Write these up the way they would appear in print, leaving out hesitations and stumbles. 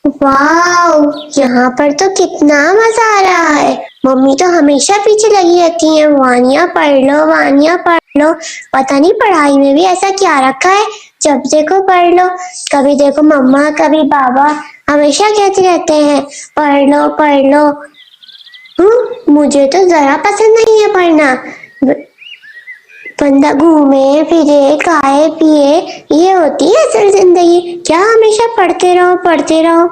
वाह, यहाँ पर तो कितना मजा आ रहा है। मम्मी तो हमेशा पीछे लगी रहती है, वानिया पढ़ लो, वानिया पढ़ लो। पता नहीं पढ़ाई में भी ऐसा क्या रखा है, जब देखो पढ़ लो। कभी देखो मम्मा कभी पापा हमेशा कहते रहते हैं पढ़ लो पढ़ लो। मुझे तो जरा पसंद नहीं है पढ़ना। बंदा घूमे फिरे खाए पिए, ये होती है असल जिंदगी। क्या हमेशा पढ़ते रहो पढ़ते रहो।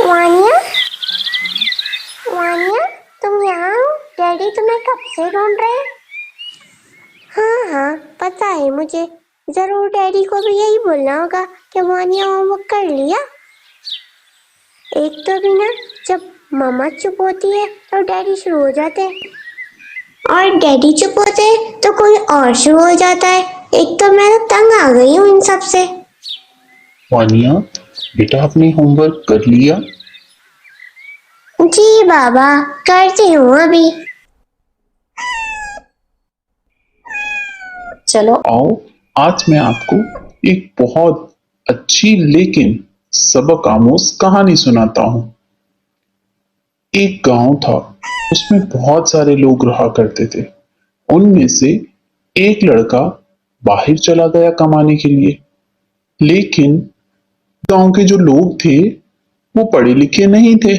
वानिया, वानिया, तुम यहाँ हो? डैडी तुम्हें कब से ढूंढ रहे हैं। हाँ हाँ, पता है मुझे। जरूर डैडी को भी यही बोलना होगा कि वानिया होमवर्क कर लिया। एक तो भी ना, जब मम्मा चुप होती है तो डैडी शुरू हो जाते हैं, और डैडी चुप होते हैं तो कोई और शुरू हो जाता है। एक तो मैं तो तंग आ गई हूँ इन सब से। वानिया, बेटा आपने होमवर्क कर लिया? जी बाबा, करती हूँ अभी। चलो आओ, आज मैं आपको एक बहुत अच्छी लेकिन सबक आमोज कहानी सुनाता हूँ। एक गांव था, उसमें बहुत सारे लोग रहा करते थे। उनमें से एक लड़का बाहर चला गया कमाने के लिए, लेकिन गांव के जो लोग थे वो पढ़े लिखे नहीं थे।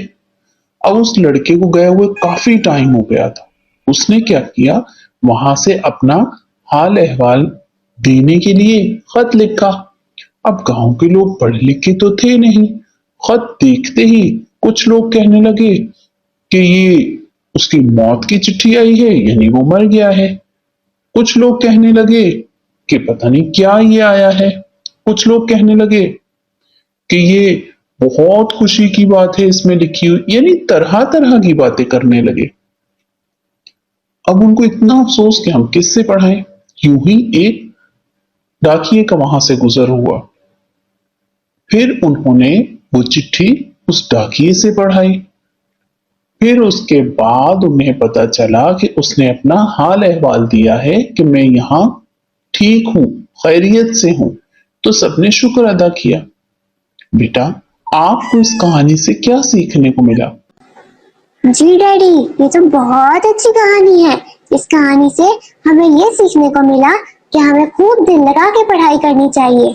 अब उस लड़के को गए हुए काफी टाइम हो गया था। उसने क्या किया, वहां से अपना हाल अहवाल देने के लिए खत लिखा। अब गांव के लोग पढ़े लिखे तो थे नहीं। खत देखते ही कुछ लोग कहने लगे कि ये उसकी मौत की चिट्ठी आई है, यानी वो मर गया है। कुछ लोग कहने लगे कि पता नहीं क्या ये आया है। कुछ लोग कहने लगे कि ये बहुत खुशी की बात है इसमें लिखी हुई, यानी तरह तरह की बातें करने लगे। अब उनको इतना अफसोस कि हम किससे पढ़ाएं। यूं ही एक डाकिये का वहां से गुजर हुआ। फिर उन्होंने वो चिट्ठी उस डाकिये से पढ़ाई। फिर उसके बाद उन्हें पता चला कि उसने अपना हाल अहवाल दिया है कि मैं यहाँ ठीक हूं, खैरियत से हूं। तो सबने शुक्र अदा किया। बेटा, आपको इस कहानी से क्या सीखने को मिला? जी डैडी, ये तो बहुत अच्छी कहानी है। इस कहानी से हमें ये सीखने को मिला कि हमें खूब दिल लगा के पढ़ाई करनी चाहिए,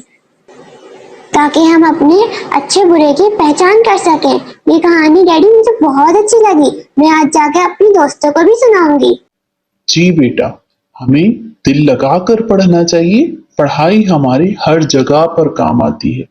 ताकि हम अपने अच्छे बुरे की पहचान कर सकें। ये कहानी डैडी मुझे बहुत अच्छी लगी। मैं आज जाके अपनी दोस्तों को भी सुनाऊंगी। जी बेटा, हमें दिल लगाकर पढ़ना चाहिए। पढ़ाई हमारी हर जगह पर काम आती है।